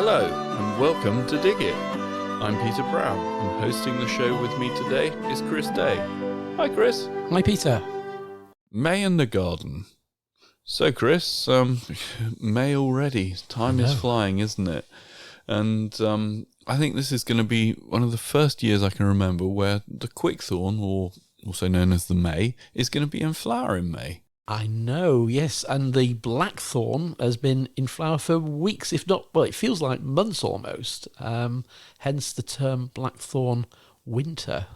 Hello, and welcome to Dig It. I'm Peter Brown, and hosting the show with me today is Chris Day. Hi, Chris. Hi, Peter. May in the garden. So, Chris, May already. Time is flying, isn't it? And I think this is going to be one of the first years I can remember where the quickthorn, or also known as the May, is going to be in flower in May. I know, yes, and the blackthorn has been in flower for weeks, if not, well, it feels like months almost, hence the term blackthorn winter.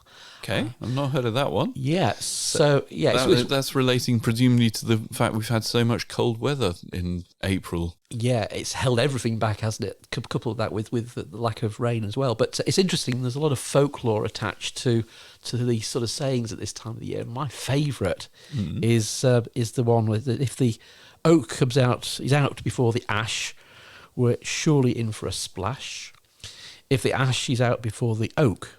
Okay, I've not heard of that one. Yeah, that's relating presumably to the fact we've had so much cold weather in April. Yeah, it's held everything back, hasn't it? Coupled that with the lack of rain as well. But it's interesting, there's a lot of folklore attached to these sort of sayings at this time of the year. My favourite is the one with if the oak is out before the ash, we're surely in for a splash. If the ash is out before the oak,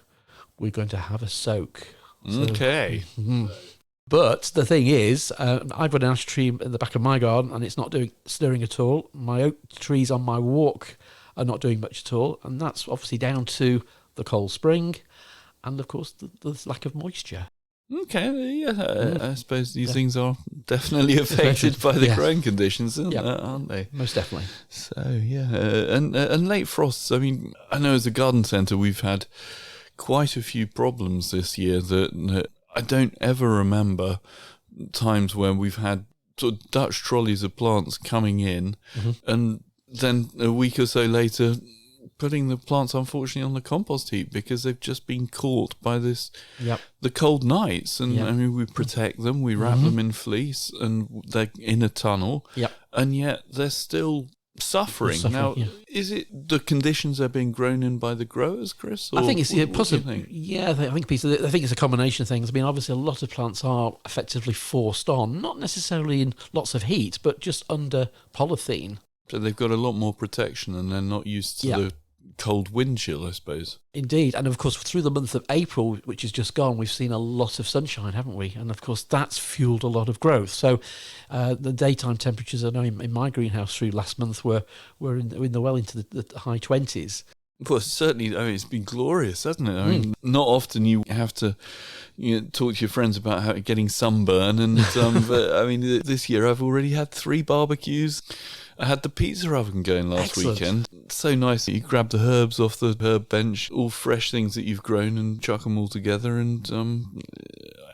we're going to have a soak. Okay. But the thing is, I've got an ash tree in the back of my garden and it's not stirring at all. My oak trees on my walk are not doing much at all. And that's obviously down to the cold spring and, of course, the lack of moisture. Okay, yeah, I suppose these things are definitely affected by the growing conditions, aren't they? Most definitely. So, yeah, and late frosts, I mean, I know as a garden centre we've had quite a few problems this year that I don't ever remember times where we've had sort of Dutch trolleys of plants coming in and then a week or so later putting the plants unfortunately on the compost heap because they've just been caught by the cold nights. And I mean, we protect them, we wrap them in fleece and they're in a tunnel and yet they're still suffering. Now, is it the conditions they're being grown in by the growers, Chris? I think it's possibly. Yeah, I think, Peter, I think it's a combination of things. I mean, obviously, a lot of plants are effectively forced on, not necessarily in lots of heat, but just under polythene. So they've got a lot more protection, and they're not used to the cold wind chill, I suppose. Indeed, and of course through the month of April, which is just gone, we've seen a lot of sunshine, haven't we? And of course that's fueled a lot of growth. So the daytime temperatures, I know in my greenhouse through last month were in the well into the high 20s. Well, certainly, I mean, it's been glorious, hasn't it? I mean, not often you have to talk to your friends about getting sunburn, and but I mean, this year I've already had 3 barbecues. I had the pizza oven going last weekend. So nice that you grab the herbs off the herb bench, all fresh things that you've grown, and chuck them all together, and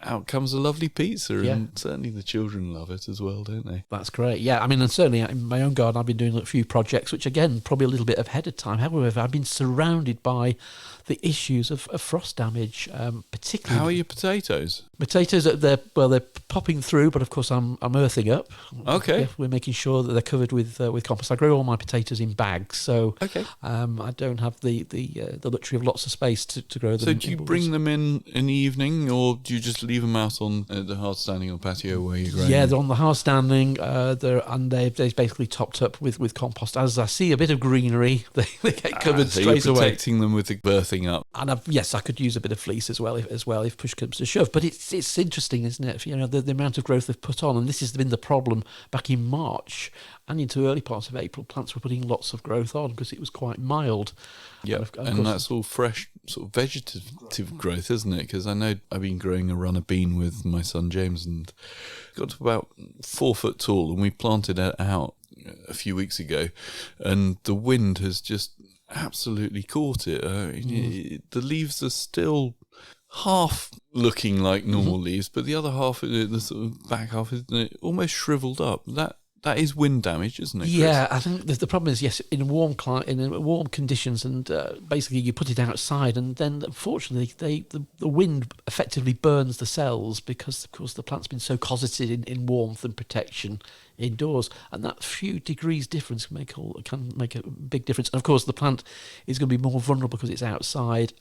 out comes a lovely pizza. And certainly the children love it as well, don't they? That's great. Yeah, I mean, and certainly in my own garden, I've been doing a few projects, which again, probably a little bit ahead of time. However, I've been surrounded by the issues of frost damage, particularly. How are your potatoes? Potatoes, they're popping through, but of course I'm earthing up. Okay. Yeah, we're making sure that they're covered with compost. I grow all my potatoes in bags, so I don't have the luxury of lots of space to grow them. So do you bring them in the evening, or do you just leave them out on the hard standing or patio where you're growing? Yeah, they're on the hard standing, they're basically topped up with compost. As I see a bit of greenery, they get covered so straight you're away. Protecting them with the birthing up. And I could use a bit of fleece as well if push comes to shove. But it's interesting, isn't it? The amount of growth they've put on, and this has been the problem back in March and into early parts of April. Plants were putting lots of growth on because it was quite mild. Yeah, and that's all fresh, sort of vegetative growth, isn't it? Because I know I've been growing a runner bean with my son James, and got to about 4 foot tall, and we planted it out a few weeks ago, and the wind has just absolutely caught it. The leaves are still half looking like normal leaves, but the other half, the sort of back half, is almost shriveled up. That is wind damage, isn't it, Chris? Yeah, I think the problem is, yes, in warm conditions, and basically you put it outside, and then unfortunately the wind effectively burns the cells because, of course, the plant's been so cosseted in warmth and protection indoors, and that few degrees difference can make a big difference. And of course, the plant is going to be more vulnerable because it's outside.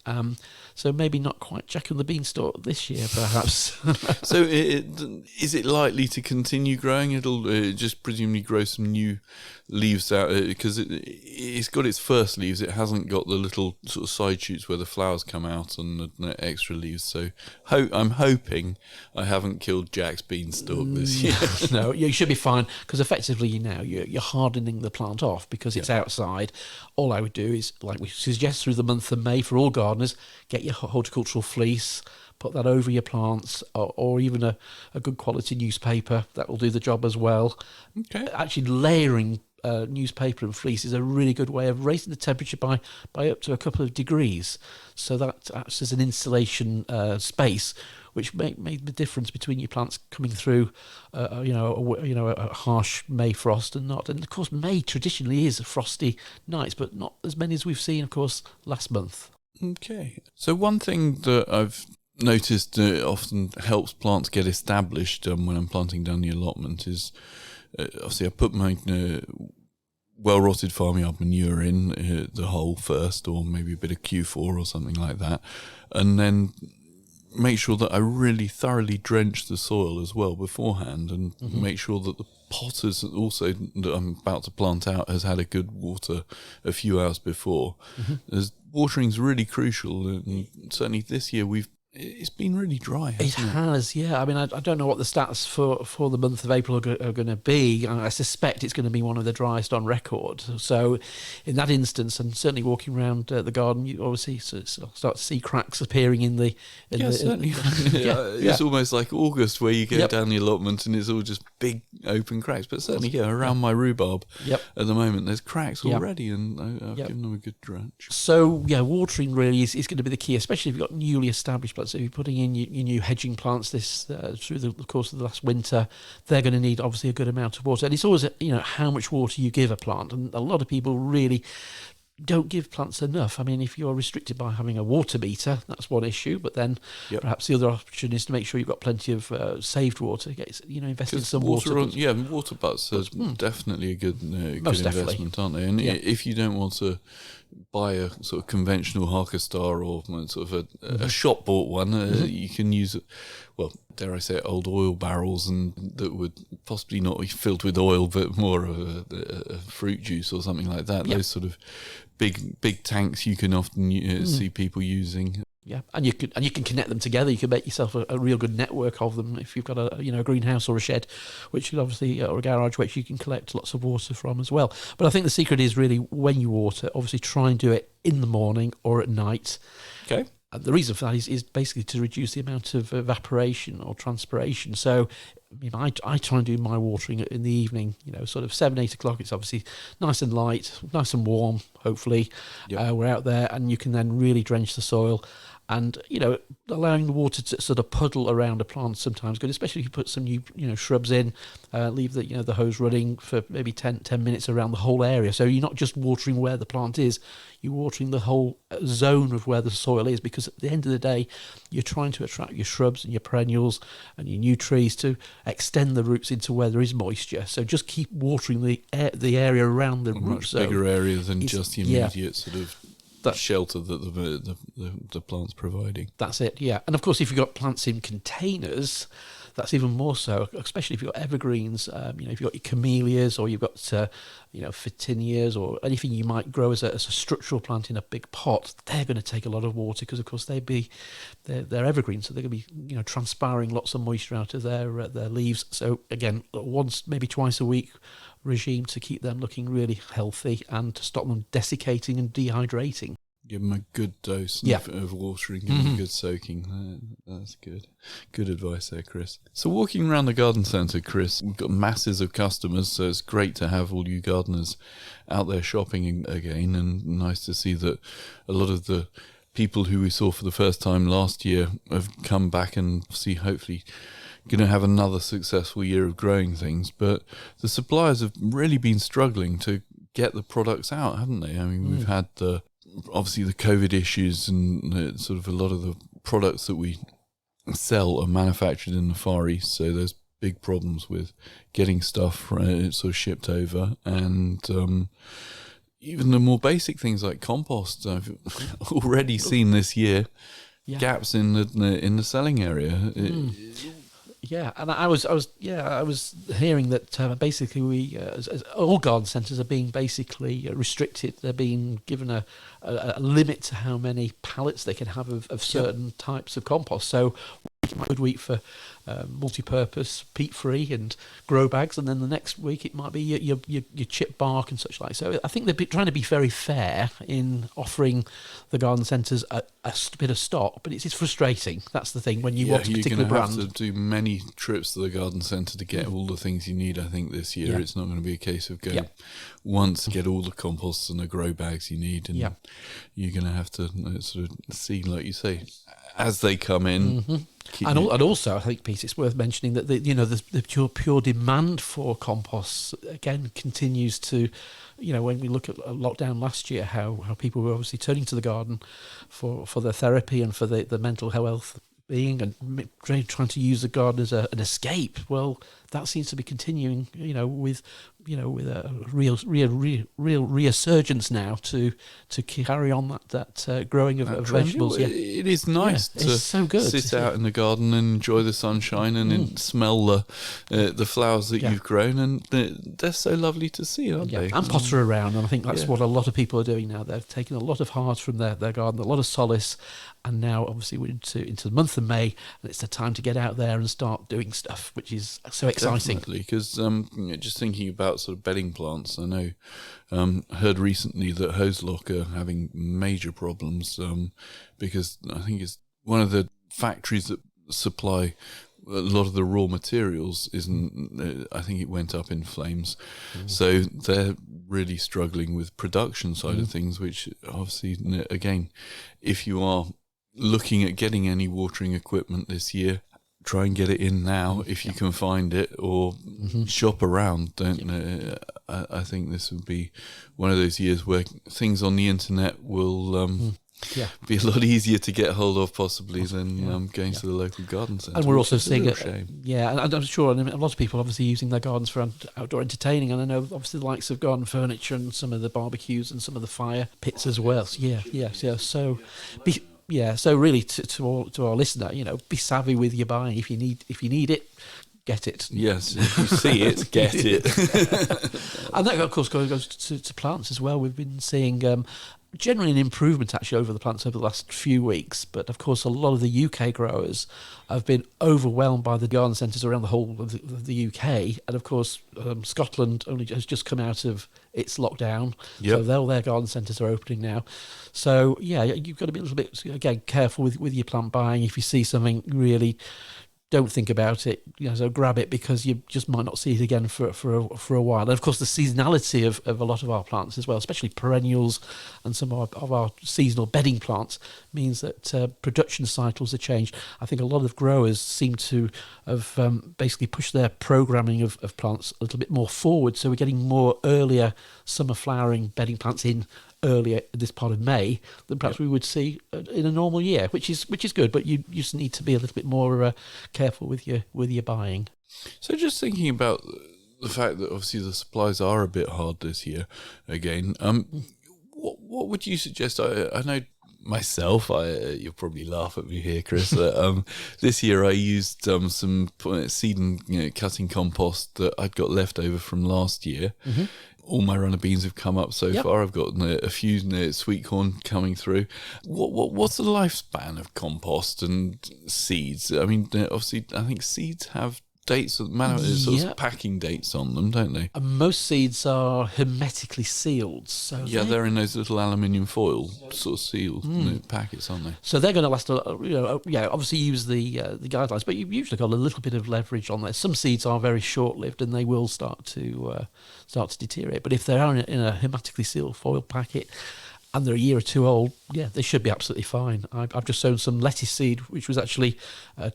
So maybe not quite Jack and the Beanstalk this year, perhaps. So is it likely to continue growing? It'll just presumably grow some new leaves out because it's got its first leaves. It hasn't got the little sort of side shoots where the flowers come out and the extra leaves. So I'm hoping I haven't killed Jack's Beanstalk this year. No, you should be fine. fine, because effectively you're hardening the plant off because it's outside. All I would do is, like we suggest through the month of May for all gardeners, get your horticultural fleece, put that over your plants, or even a good quality newspaper. That will do the job as well. Okay. Actually, layering newspaper and fleece is a really good way of raising the temperature by up to a couple of degrees. So that acts as an insulation space, which made the difference between your plants coming through, a harsh May frost and not. And of course, May traditionally is frosty nights, but not as many as we've seen, of course, last month. Okay. So one thing that I've noticed often helps plants get established when I'm planting down the allotment is, obviously I put my well-rotted farmyard manure in the hole first, or maybe a bit of Q4 or something like that, and then make sure that I really thoroughly drench the soil as well beforehand, and make sure that the potters also that I'm about to plant out has had a good water a few hours before. Watering's really crucial, and certainly this year it's been really dry. It has, yeah. I mean, I don't know what the stats for the month of April are going to be. I suspect it's going to be one of the driest on record. So in that instance, and certainly walking around the garden, you obviously start to see cracks appearing in the... certainly. It's almost like August where you go down the allotment and it's all just big open cracks. But certainly, around my rhubarb at the moment, there's cracks already, and I've given them a good drench. So, watering really is going to be the key, especially if you've got newly established plants. So if you're putting in your new hedging plants through the course of the last winter, they're going to need obviously a good amount of water. And it's always how much water you give a plant, and a lot of people really don't give plants enough. I mean, if you're restricted by having a water meter, that's one issue. But then perhaps the other option is to make sure you've got plenty of saved water. Invest in some water. Water butts are definitely a good investment, aren't they? And if you don't want to buy a sort of conventional Harker Star or sort of a shop bought one, you can use, dare I say, old oil barrels, and that would possibly not be filled with oil, but more of a fruit juice or something like that. Those sort of big tanks you can often see people using. Yeah, and you can connect them together. You can make yourself a real good network of them if you've got a greenhouse or a shed, which is obviously or a garage which you can collect lots of water from as well. But I think the secret is really when you water, obviously try and do it in the morning or at night. Okay. And the reason for that is basically to reduce the amount of evaporation or transpiration. So, I try and do my watering in the evening, sort of 7, 8 o'clock. It's obviously nice and light, nice and warm, hopefully. We're out there and you can then really drench the soil. And, allowing the water to sort of puddle around a plant sometimes good, especially if you put some new, shrubs in, leave the hose running for maybe 10 minutes around the whole area. So you're not just watering where the plant is, you're watering the whole zone of where the soil is, because at the end of the day, you're trying to attract your shrubs and your perennials and your new trees to extend the roots into where there is moisture. So just keep watering the area around the roots. Much bigger area than just the immediate sort of shelter that the plant's providing. That's it, yeah. And of course, if you've got plants in containers, that's even more so, especially if you've got evergreens, if you've got your camellias or you've got, phitinias or anything you might grow as a structural plant in a big pot, they're going to take a lot of water because, of course, they're evergreens, so they're going to be, transpiring lots of moisture out of their leaves. So, again, once, maybe twice a week regime to keep them looking really healthy and to stop them desiccating and dehydrating. Give them a good dose of watering and a good soaking. That's good. Good advice there, Chris. So walking around the garden centre, Chris, we've got masses of customers, so it's great to have all you gardeners out there shopping again, and nice to see that a lot of the people who we saw for the first time last year have come back and hopefully going to have another successful year of growing things. But the suppliers have really been struggling to get the products out, haven't they? I mean, we've had obviously the COVID issues, and sort of a lot of the products that we sell are manufactured in the Far East, so there's big problems with getting stuff sort of shipped over, and even the more basic things like compost, I've already seen this year gaps in the selling area. Yeah, and I was hearing that basically we, as all garden centres, are being basically restricted. They're being given a limit to how many pallets they can have of certain types of compost. So Good week for multi-purpose, peat-free and grow bags, and then the next week it might be your chip bark and such like. So I think they're trying to be very fair in offering the garden centres a bit of stock, but it's frustrating. That's the thing when you want a particular brand. You're going to have to do many trips to the garden centre to get all the things you need. I think this year it's not going to be a case of going once, get all the composts and the grow bags you need, and you're going to have to sort of see, like you say, as they come in. And also, I think, Pete, it's worth mentioning that the pure demand for composts again continues to, when we look at lockdown last year, how people were obviously turning to the garden for their therapy and for the mental health being, and trying to use the garden as an escape. Well, that seems to be continuing, with a real resurgence now to carry on that growing of vegetables. Yeah. It is nice to so good. sit out in the garden and enjoy the sunshine and smell the flowers that you've grown, and they're so lovely to see, aren't they? And potter around, and I think that's what a lot of people are doing now. They're taking a lot of heart from their garden, a lot of solace, and now obviously we're into the month of May, and it's the time to get out there and start doing stuff, which is so exciting. Definitely, because just thinking about sort of bedding plants, I know heard recently that Hoselock are having major problems because I think it's one of the factories that supply a lot of the raw materials I think it went up in flames. So they're really struggling with production side of things, which obviously, again, if you are looking at getting any watering equipment this year, try and get it in now if you can find it, or shop around. I think this would be one of those years where things on the internet will be a lot easier to get hold of possibly than going to the local garden centre. And we're also seeing and I'm sure a lot of people obviously using their gardens for outdoor entertaining, and I know obviously the likes of garden furniture and some of the barbecues and some of the fire pits as well. So really, to our listener, be savvy with your buying. If you need it, get it. Yes, if you see it, get it. And that, of course, goes to plants as well. We've been seeing generally an improvement actually over the plants over the last few weeks, but of course a lot of the UK growers have been overwhelmed by the garden centres around the whole of the UK, and of course Scotland only has just come out of its lockdown, so all their garden centres are opening now. So you've got to be a little bit, again, careful with your plant buying. If you see something, really don't think about it, so grab it, because you just might not see it again for a while. And of course the seasonality of a lot of our plants as well, especially perennials and some of our seasonal bedding plants, means that production cycles are changed. I think a lot of growers seem to have basically pushed their programming of plants a little bit more forward, so we're getting more earlier summer flowering bedding plants in earlier this part of May than perhaps we would see in a normal year, which is good, but you just need to be a little bit more careful with your buying. So just thinking about the fact that obviously the supplies are a bit hard this year again, what would you suggest? I know myself, you'll probably laugh at me here, Chris, this year I used some seed and cutting compost that I'd got left over from last year. All my runner beans have come up so far. I've got a few sweet corn coming through. What's the lifespan of compost and seeds? I mean, obviously, I think seeds have dates, sort of packing dates on them, don't they? And most seeds are hermetically sealed. So they're in those little aluminium foil sort of sealed packets, aren't they? So they're going to last. Obviously use the guidelines, but you've usually got a little bit of leverage on there. Some seeds are very short-lived, and they will start to deteriorate. But if they are in a hermetically sealed foil packet, and they're a year or two old, they should be absolutely fine. I've just sown some lettuce seed, which was actually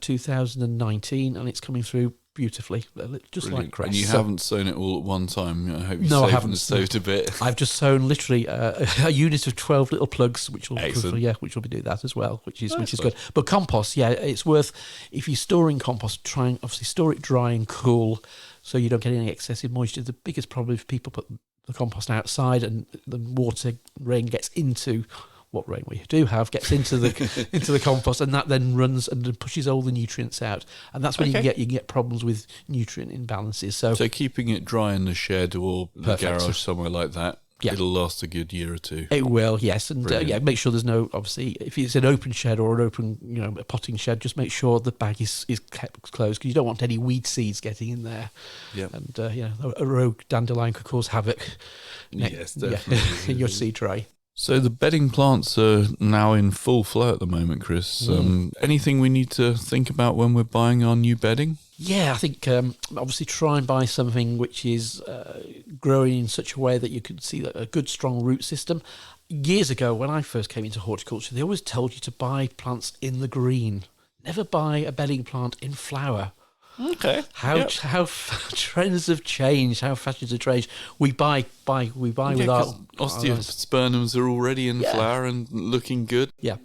2019, and it's coming through beautifully, just Brilliant. like crazy. And you haven't sown it all at one time. I hope I haven't sowed a bit. I've just sown literally a unit of 12 little plugs, which will be do that as well, which is good. But compost, it's worth, if you're storing compost, try and obviously store it dry and cool, so you don't get any excessive moisture. The biggest problem is people put the compost outside and the rain gets into what rain we do have, gets into the compost, and that then runs and pushes all the nutrients out, and that's when you can get problems with nutrient imbalances. So keeping it dry in the shed or the garage somewhere like that, Yeah. It'll last a good year or two. It will, yes, and make sure there's no, obviously, if it's an open shed or an open, a potting shed, just make sure the bag is kept closed because you don't want any weed seeds getting in there. Yeah, and a rogue dandelion could cause havoc. Yes, definitely in your seed tray. So the bedding plants are now in full flow at the moment, Chris. Anything we need to think about when we're buying our new bedding? Yeah, I think obviously try and buy something which is growing in such a way that you can see a good strong root system. Years ago, when I first came into horticulture, they always told you to buy plants in the green. Never buy a bedding plant in flower. Okay. How trends have changed, how fashions have changed. We buy with our osteospermums are already in flower and looking good. Yeah.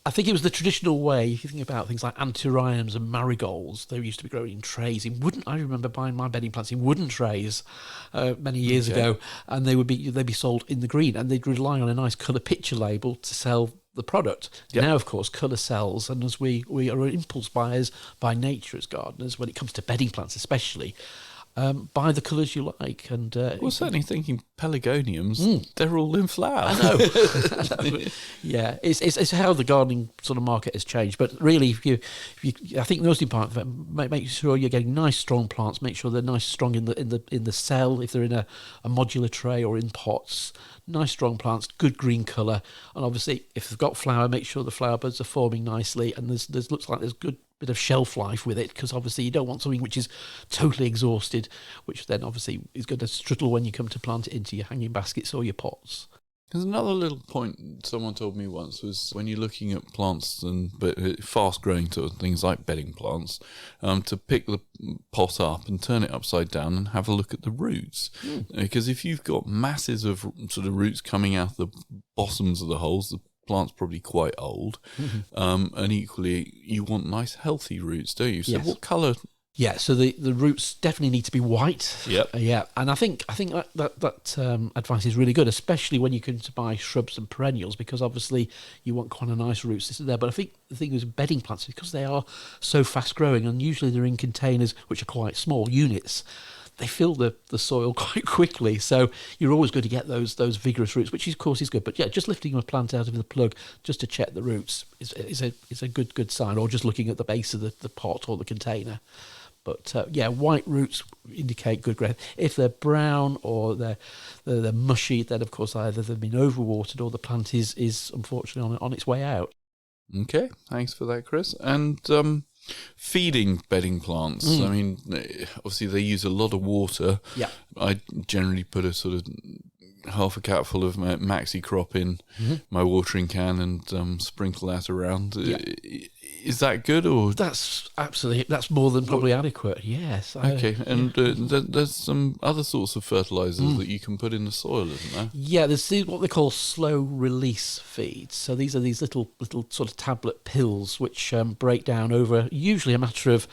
I think it was the traditional way. If you think about things like anthuriums and marigolds, they used to be grown in trays. I remember buying my bedding plants in wooden trays many years ago, and they'd be sold in the green, and they'd rely on a nice colour picture label to sell the product. Yep. Now, of course, colour sells, and as we are impulse buyers by nature as gardeners, when it comes to bedding plants especially, buy the colours you like. And certainly thinking pelargoniums, they're all in flower. I know. Yeah, it's how the gardening sort of market has changed. But really, if you I think the most important, make sure you're getting nice strong plants. Make sure they're nice strong in the cell if they're in a modular tray or in pots. Nice strong plants, good green colour, and obviously if they've got flower, make sure the flower buds are forming nicely, and there's looks like there's good bit of shelf life with it, because obviously you don't want something which is totally exhausted, which then obviously is going to struggle when you come to plant it into your hanging baskets or your pots. There's another little point someone told me once was when you're looking at plants but fast-growing sort of things like bedding plants, to pick the pot up and turn it upside down and have a look at the roots. Because if you've got masses of sort of roots coming out the bottoms of the holes, the plant's probably quite old, and equally you want nice healthy roots, don't you? So yes. What colour? Yeah, so the roots definitely need to be white. Yep. Yeah, and I think that advice is really good, especially when you come to buy shrubs and perennials, because obviously you want quite a nice root system there. But I think the thing with bedding plants, because they are so fast growing, and usually they're in containers which are quite small units, they fill the soil quite quickly. So you're always going to get those vigorous roots, which of course is good. But yeah, just lifting a plant out of the plug just to check the roots is a good sign, or just looking at the base of the pot or the container. But white roots indicate good growth. If they're brown or they're mushy, then of course either they've been overwatered or the plant is unfortunately on its way out. Okay, thanks for that, Chris. And feeding bedding plants. I mean, obviously they use a lot of water. Yeah. I generally put a sort of half a capful of maxi crop in my watering can and sprinkle that around. Yeah. Is that good, or that's more than probably adequate? Yes. Okay, and there's some other sorts of fertilizers that you can put in the soil, isn't there? Yeah, there's what they call slow release feeds. So these are these little sort of tablet pills which break down over usually a matter of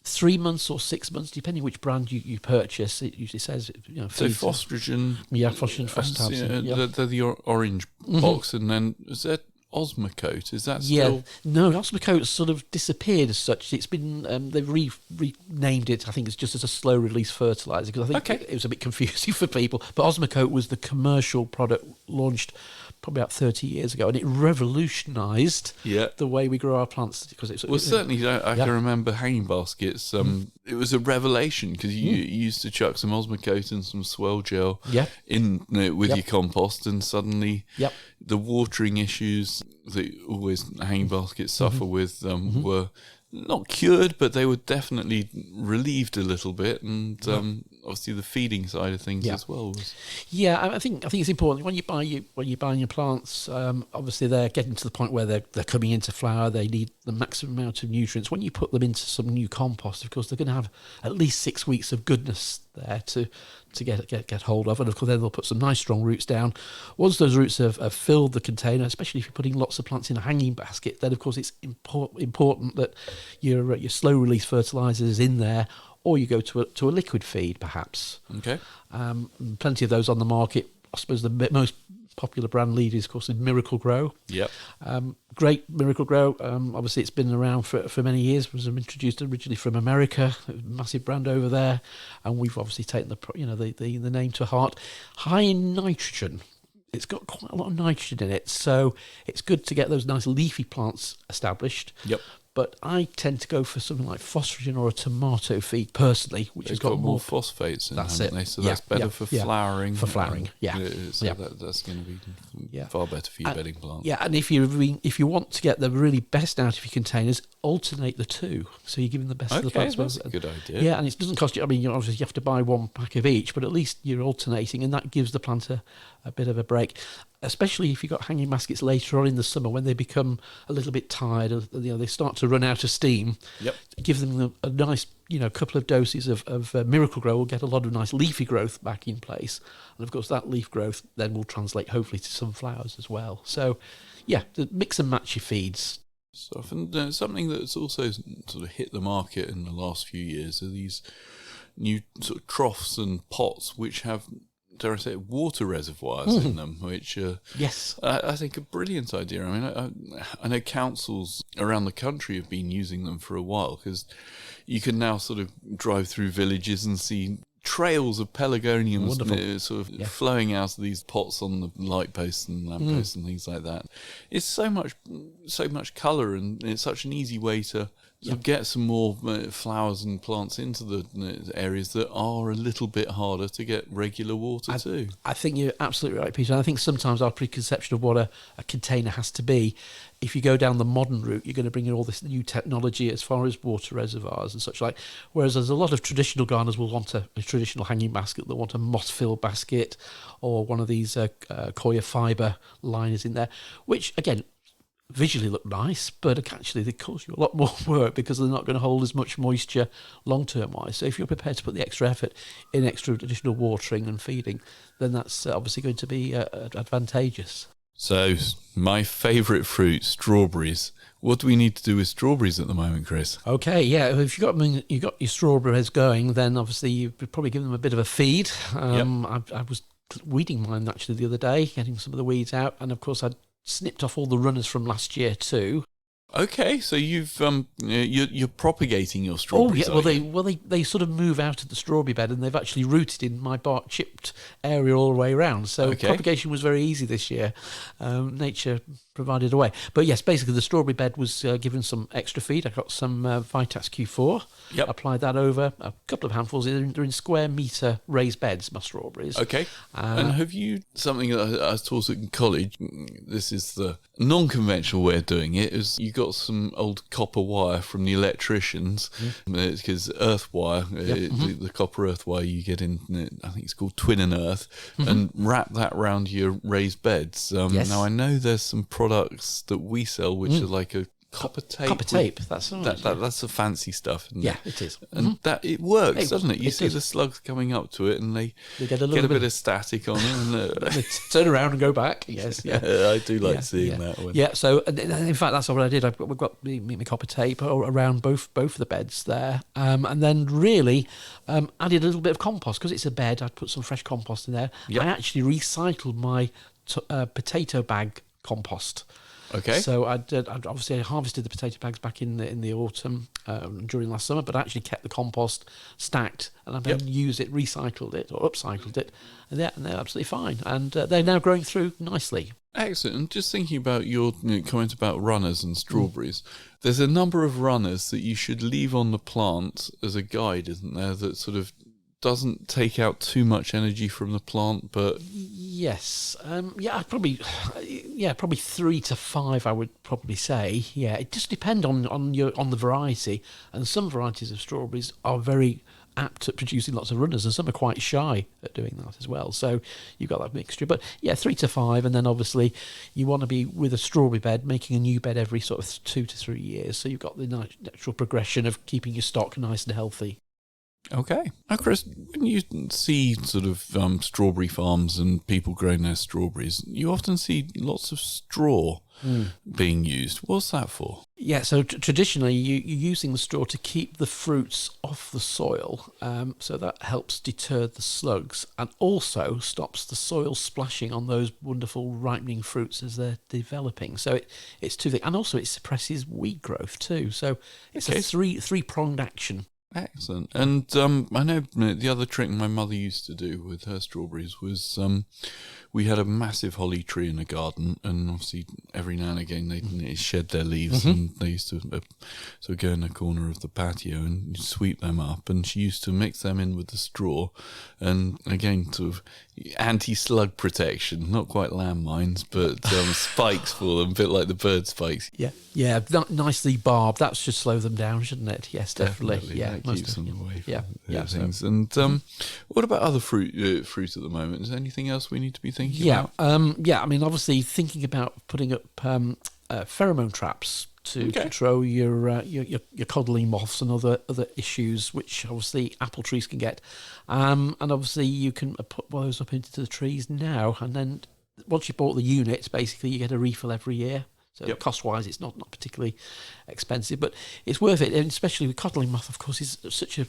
3 months or 6 months, depending which brand you purchase. It usually says, so Fostrogen. Yeah, Fostrogen, Fostabs. Yeah, they're the orange box, and then is that Osmocote? Is that still? No, Osmocote sort of disappeared as such. It's been they've renamed it. I think it's just as a slow release fertilizer, because I think it was a bit confusing for people. But Osmocote was the commercial product launched probably about 30 years ago, and it revolutionised the way we grow our plants. Because certainly I can remember hanging baskets. It was a revelation, because you used to chuck some Osmocote and some swell gel in with your compost, and suddenly the watering issues that always hanging baskets suffer with were not cured, but they were definitely relieved a little bit, and obviously the feeding side of things as well was. Yeah, I think it's important when you're buying your plants. Obviously, they're getting to the point where they're coming into flower. They need the maximum amount of nutrients. When you put them into some new compost, of course, they're going to have at least 6 weeks of goodness there to get hold of, and of course then they'll put some nice strong roots down. Once those roots have filled the container, especially if you're putting lots of plants in a hanging basket, then of course it's important that your slow release fertilizer is in there, or you go to a liquid feed perhaps. Okay. Plenty of those on the market. I suppose the most popular brand leader is, of course, Miracle Grow. Yep. Great Miracle Grow. Obviously, it's been around for many years. It was introduced originally from America, a massive brand over there, and we've obviously taken the name to heart. High in nitrogen. It's got quite a lot of nitrogen in it, so it's good to get those nice leafy plants established. Yep. But I tend to go for something like phosphorus or a tomato feed personally, which has got more phosphates in, that's haven't it. they? So that's better for flowering. For flowering, So that's going to be far better for your bedding plants. Yeah, and if you want to get the really best out of your containers, alternate the two. So you're giving the best of the plants. That's a good idea. Yeah, and it doesn't cost you. I mean, obviously you have to buy one pack of each, but at least you're alternating, and that gives the plant a bit of a break. Especially if you've got hanging baskets later on in the summer when they become a little bit tired, they start to run out of steam. Yep. Give them a nice, couple of doses of Miracle Grow will get a lot of nice leafy growth back in place. And of course that leaf growth then will translate hopefully to some flowers as well. So yeah, mix and match your feeds. Stuff. And something that's also sort of hit the market in the last few years are these new sort of troughs and pots which have, dare I say, water reservoirs in them, which yes, I think a brilliant idea. I mean, I know councils around the country have been using them for a while because you can now sort of drive through villages and see trails of pelargoniums flowing out of these pots on the light posts and lamp posts and things like that. It's so much colour, and it's such an easy way to get some more flowers and plants into the areas that are a little bit harder to get regular water to. I think you're absolutely right, Peter. And I think sometimes our preconception of what a container has to be, if you go down the modern route, you're going to bring in all this new technology as far as water reservoirs and such like. Whereas there's a lot of traditional gardeners will want a traditional hanging basket, they'll want a moss-filled basket or one of these coir fibre liners in there, which, again, visually look nice, but actually they cost you a lot more work because they're not going to hold as much moisture long-term wise. So if you're prepared to put the extra effort in extra additional watering and feeding, then that's obviously going to be advantageous. So my favourite fruit, strawberries. What do we need to do with strawberries at the moment, Chris? Okay, yeah, if you've got your strawberries going, then obviously you'd probably give them a bit of a feed. I was weeding mine actually the other day, getting some of the weeds out, and of course I'd snipped off all the runners from last year too. Okay, so you're propagating your strawberries. Oh yeah, they sort of move out of the strawberry bed and they've actually rooted in my bark chipped area all the way around. So propagation was very easy this year. Nature provided a way. But yes, basically the strawberry bed was given some extra feed. I got some Vitax Q4. Yep. Applied that over a couple of handfuls. They're in square metre raised beds, my strawberries. Okay. And have you, something that I was taught in college, this is the non-conventional way of doing it, is you got some old copper wire from the electricians, because earth wire, the copper earth wire you get in, I think it's called Twin and Earth, and wrap that around your raised beds. Now I know there's some products that we sell which are like a copper tape. Copper tape, that's all right. That's the fancy stuff. It is. And that it works, doesn't it? You see the slugs coming up to it and they get a bit of static on them. And they turn around and go back. Yes, yeah. I do like seeing that one. Yeah, so in fact, that's what I did. We've got my copper tape around both of the beds there. And then really added a little bit of compost. Because it's a bed, I'd put some fresh compost in there. Yep. I actually recycled my potato bag compost. Okay. So I'd obviously harvested the potato bags back in the autumn during last summer, but I actually kept the compost stacked and I then used it, recycled it or upcycled it, and they're absolutely fine. And they're now growing through nicely. Excellent. And just thinking about your comment about runners and strawberries, there's a number of runners that you should leave on the plant as a guide, isn't there, that sort of doesn't take out too much energy from the plant, but yes, probably 3 to 5. I would probably say. Yeah, it just depends on the variety, and some varieties of strawberries are very apt at producing lots of runners, and some are quite shy at doing that as well. So you've got that mixture. But yeah, 3 to 5, and then obviously you want to be with a strawberry bed, making a new bed every sort of 2 to 3 years. So you've got the natural progression of keeping your stock nice and healthy. Okay. Now, Chris, when you see sort of strawberry farms and people growing their strawberries, you often see lots of straw being used. What's that for? Yeah, so traditionally you're using the straw to keep the fruits off the soil, so that helps deter the slugs and also stops the soil splashing on those wonderful ripening fruits as they're developing. So it's two things, and also it suppresses weed growth too. So it's a three-pronged action. Excellent. And I know the other trick my mother used to do with her strawberries was we had a massive holly tree in the garden, and obviously every now and again they shed their leaves, and they used to sort of go in the corner of the patio and sweep them up, and she used to mix them in with the straw, and again sort of anti-slug protection, not quite landmines, but spikes for them, a bit like the bird spikes. Yeah, nicely barbed. That should slow them down, shouldn't it? Yes, definitely. Yeah, that keeps them away from things. So. And what about other fruit at the moment? Is there anything else we need to be thinking about? I mean, obviously thinking about putting up pheromone traps to control your codling moths and other issues, which obviously apple trees can get, and obviously you can put those up into the trees now, and then once you bought the unit, basically you get a refill every year. So cost-wise, it's not particularly expensive, but it's worth it, and especially with codling moth, of course, is such a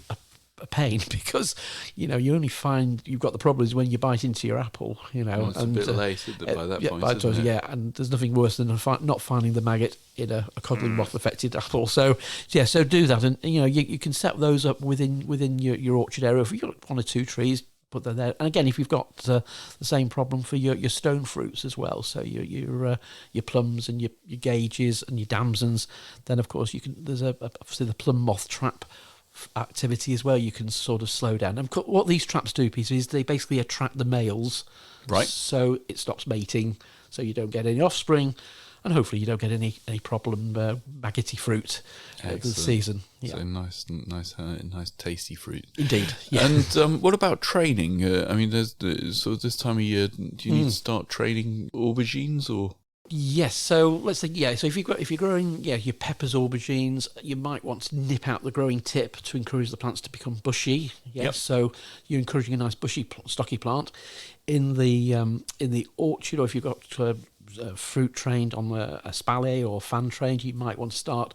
pain because, you only find you've got the problems when you bite into your apple, Well, it's and a bit late by that point, isn't it? Yeah, and there's nothing worse than not finding the maggot in a codling moth-affected apple. So do that, and you can set those up within your orchard area. If you've got one or two trees, put them there. And again, if you've got the same problem for your stone fruits as well, so your plums and your gauges and your damsons, then of course there's obviously the plum moth trap activity as well. You can sort of slow down. And what these traps do, Peter, is they basically attract the males, right? So it stops mating, so you don't get any offspring. And hopefully you don't get any problem maggoty fruit of the season. Yeah. So nice, tasty fruit. Indeed. Yeah. And what about training? I mean, there's sort of this time of year. Do you need to start training aubergines or? Yes. So let's say So if you're growing your peppers, aubergines, you might want to nip out the growing tip to encourage the plants to become bushy. Yes. Yep. So you're encouraging a nice bushy, stocky plant in the orchard, or if you've got fruit trained on a spallier or fan trained, you might want to start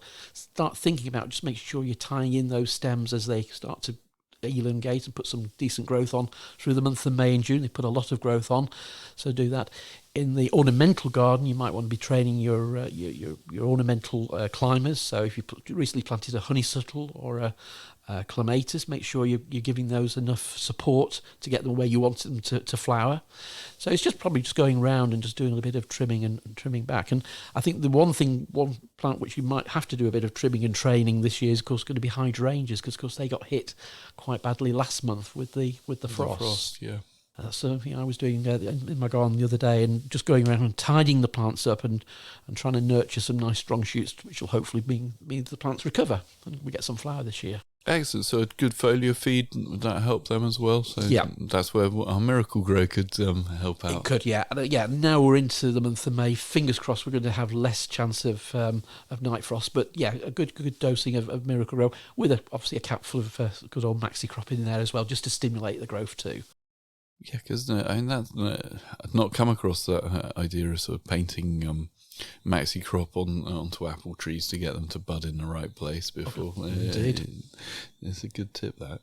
thinking about just making sure you're tying in those stems as they start to elongate and put some decent growth on through the month of May and June. They put a lot of growth on, so do that. In the ornamental garden, you might want to be training your ornamental climbers. So if you recently planted a honeysuckle or a clematis, make sure you're giving those enough support to get them where you want them to flower. So it's probably just going around and just doing a bit of trimming and trimming back. And I think the one plant which you might have to do a bit of trimming and training this year is, of course, going to be hydrangeas, because of course they got hit quite badly last month with the frost. Yeah. That's something I was doing in my garden the other day, and just going around and tidying the plants up and trying to nurture some nice strong shoots, which will hopefully mean the plants recover and we get some flower this year. Excellent. So a good foliar feed, would that help them as well? So that's where our Miracle Grow could help out. It could, yeah. Now we're into the month of May. Fingers crossed we're going to have less chance of night frost. But yeah, a good dosing of Miracle Grow with obviously a capful of good old maxi crop in there as well, just to stimulate the growth too. Yeah, because I've not come across that idea of sort of painting maxi crop onto apple trees to get them to bud in the right place before. Indeed. It's a good tip, that.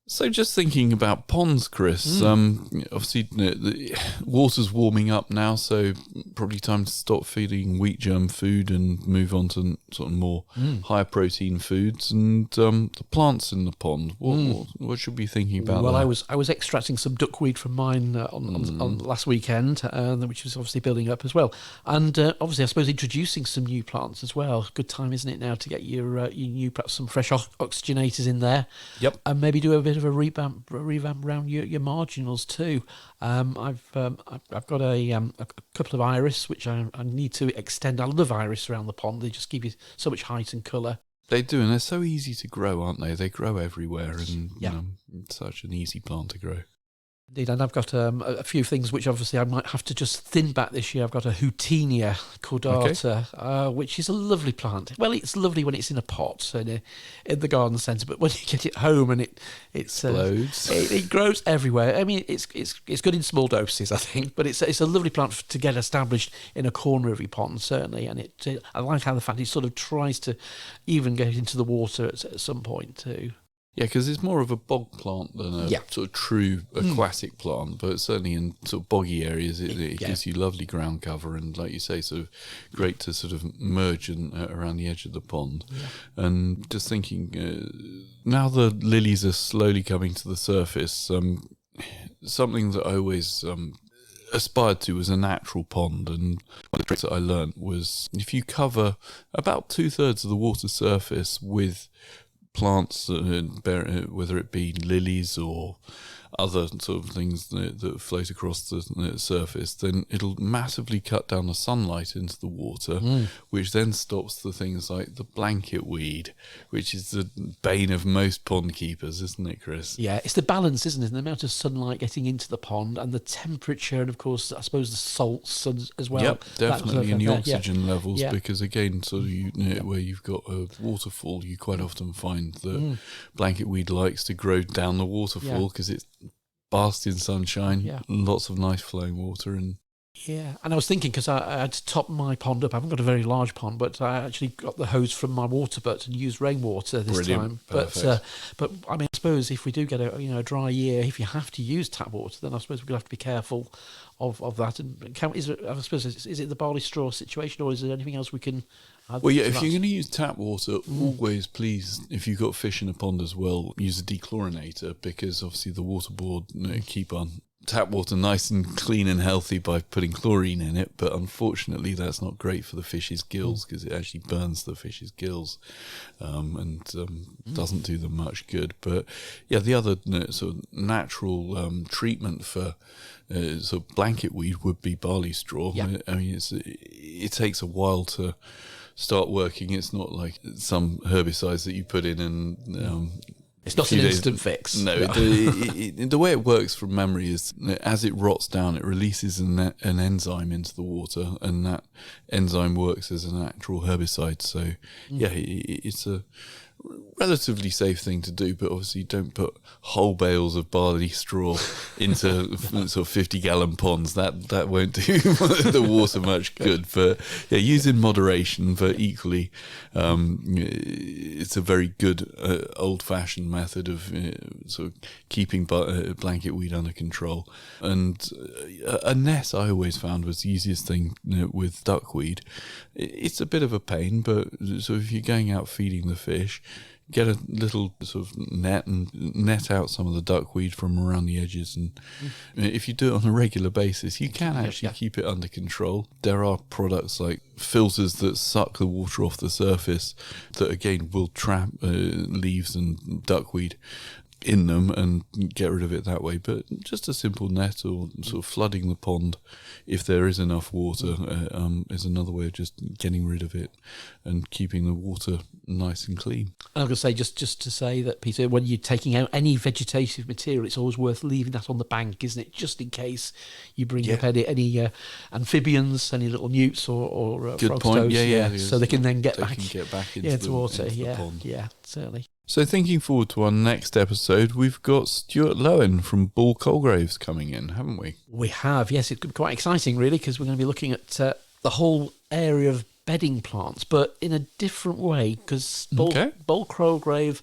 So just thinking about ponds, Chris, obviously the water's warming up now, so probably time to stop feeding wheat germ food and move on to sort of more higher protein foods. And the plants in the pond, what should we be thinking about? Well, that? I was extracting some duckweed from mine on last weekend, which was obviously building up as well. And obviously, I suppose introducing some new plants as well. Good time, isn't it, now, to get your new, perhaps some fresh oxygenators in there. Yep. And maybe do a bit of a revamp around your marginals too. I've got a couple of iris which I need to extend. I love iris around the pond. They just give you so much height and colour. They do, and they're so easy to grow, aren't they? They grow everywhere, and it's such an easy plant to grow. Indeed, and I've got a few things which obviously I might have to just thin back this year. I've got a Houtenia cordata, which is a lovely plant. Well, it's lovely when it's in a pot in the garden centre, but when you get it home and it explodes, it grows everywhere. I mean, it's good in small doses, I think, but it's a lovely plant to get established in a corner of your pond, certainly. And I like how the fact it sort of tries to even get into the water at some point too. Yeah, because it's more of a bog plant than a sort of true aquatic plant, but certainly in sort of boggy areas, it gives you lovely ground cover and, like you say, sort of great to sort of merge around the edge of the pond. Yeah. And just thinking, now the lilies are slowly coming to the surface, something that I always aspired to was a natural pond, and one of the tricks that I learnt was if you cover about 2/3 of the water surface with plants, whether it be lilies or other sort of things that float across the surface, then it'll massively cut down the sunlight into the water, which then stops the things like the blanket weed, which is the bane of most pond keepers, isn't it, Chris? Yeah, it's the balance, isn't it? The amount of sunlight getting into the pond and the temperature, and of course, I suppose the salts as well. Yep, definitely, and the oxygen levels, because again, sort of where you've got a waterfall, you quite often find that blanket weed likes to grow down the waterfall because it's basked in sunshine, lots of nice flowing water. And I was thinking, because I had to top my pond up. I haven't got a very large pond, but I actually got the hose from my water butt and used rainwater this time. Perfect. But I mean, I suppose if we do get a dry year, if you have to use tap water, then I suppose we're going to have to be careful of that. And I suppose is it the barley straw situation, or is there anything else we can? Well, yeah, if you're going to use tap water, always please, if you've got fish in a pond as well, use a dechlorinator, because obviously the water board keep on tap water nice and clean and healthy by putting chlorine in it, but unfortunately that's not great for the fish's gills, because it actually burns the fish's gills and doesn't do them much good. But yeah, the other sort of natural treatment for sort of blanket weed would be barley straw. I mean, it takes a while to start working. It's not like some herbicides that you put in and it's not an instant fix. No, the way it works from memory is as it rots down, it releases an enzyme into the water, and that enzyme works as a natural herbicide. So it's a relatively safe thing to do, but obviously don't put whole bales of barley straw into sort of 50-gallon ponds. That won't do the water much good. But yeah, use in moderation, but equally it's a very good old-fashioned method of sort of keeping blanket weed under control. And a net I always found was the easiest thing with duckweed. It's a bit of a pain, but so if you're going out feeding the fish, get a little sort of net and net out some of the duckweed from around the edges. And if you do it on a regular basis, you can actually keep it under control. There are products like filters that suck the water off the surface that, again, will trap leaves and duckweed in them and get rid of it that way. But just a simple net or sort of flooding the pond, if there is enough water, is another way of just getting rid of it and keeping the water nice and clean. And I'm going to say, just to say that, Peter, when you're taking out any vegetative material, it's always worth leaving that on the bank, isn't it? Just in case you bring up any amphibians, any little newts or good frog point. toads, so they can then get back into the water. Into the pond. Yeah, certainly. So thinking forward to our next episode, we've got Stuart Lowen from Bull Colgraves coming in, haven't we? We have, yes. It could be quite exciting, really, because we're going to be looking at the whole area of bedding plants, but in a different way, because Bull Colgrave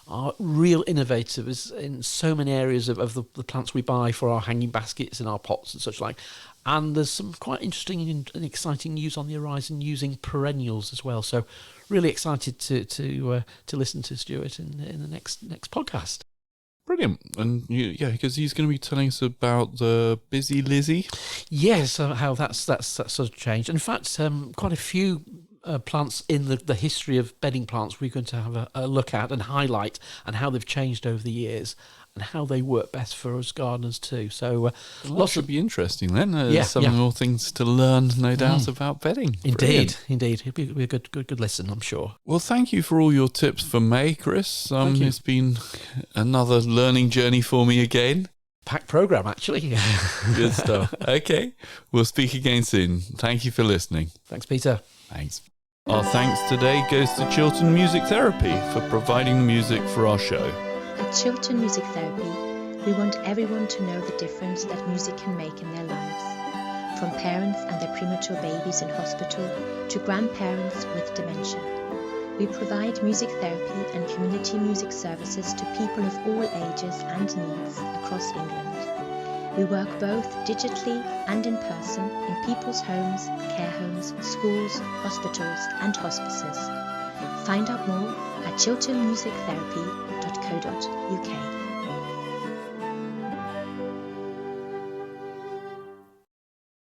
are real innovators in so many areas of the plants we buy for our hanging baskets and our pots and such like. And there's some quite interesting and exciting news on the horizon using perennials as well. So really excited to listen to Stuart in the next podcast. Brilliant. And because he's going to be telling us about the Busy Lizzie. Yes, how that's sort of changed. In fact, quite a few plants in the history of bedding plants we're going to have a look at and highlight, and how they've changed over the years and how they work best for us gardeners too. So lots should be interesting then. Some more things to learn, no doubt, about bedding. Indeed. It'll be a good listen, I'm sure. Well, thank you for all your tips for May, Chris. It's been another learning journey for me again. Packed programme, actually. Good stuff. Okay, we'll speak again soon. Thank you for listening. Thanks, Peter. Thanks. Our thanks today goes to Chilton Music Therapy for providing the music for our show. At Chilton Music Therapy, we want everyone to know the difference that music can make in their lives. From parents and their premature babies in hospital to grandparents with dementia. We provide music therapy and community music services to people of all ages and needs across England. We work both digitally and in person in people's homes, care homes, schools, hospitals and hospices. Find out more at chiltonmusictherapy.co.uk.